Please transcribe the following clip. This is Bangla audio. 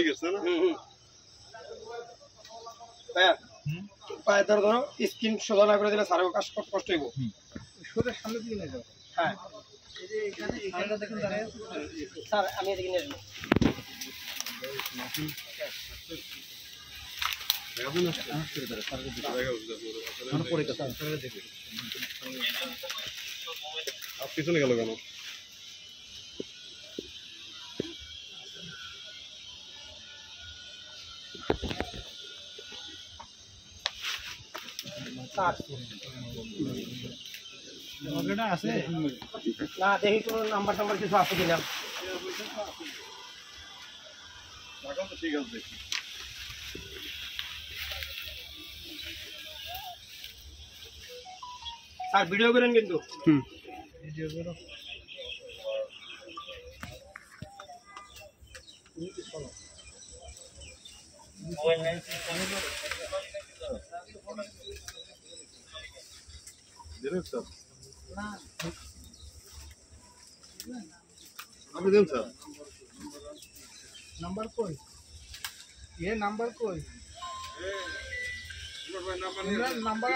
হয়ে গেছে না ভাইয়া পায়ে ধরো স্কিন সোজা না করে দিলে স্যারের কাজ কষ্ট হইব সোজা সামনে দিকে নিয়ে যাও হ্যাঁ এই যে এখানে দেখুন দাঁড়ায় স্যার আমি এদিকে নিয়ে আসবো পিছনে গেল কেন আছে না দেখি কোনো নাম্বার টাম্বার কিছু আছে কিনা এখন তো ঠিক আছে স্যার ভিডিও করেন কিন্তু আপনি দেন স্যার নাম্বার কই এ নাম্বার কই নাম্বার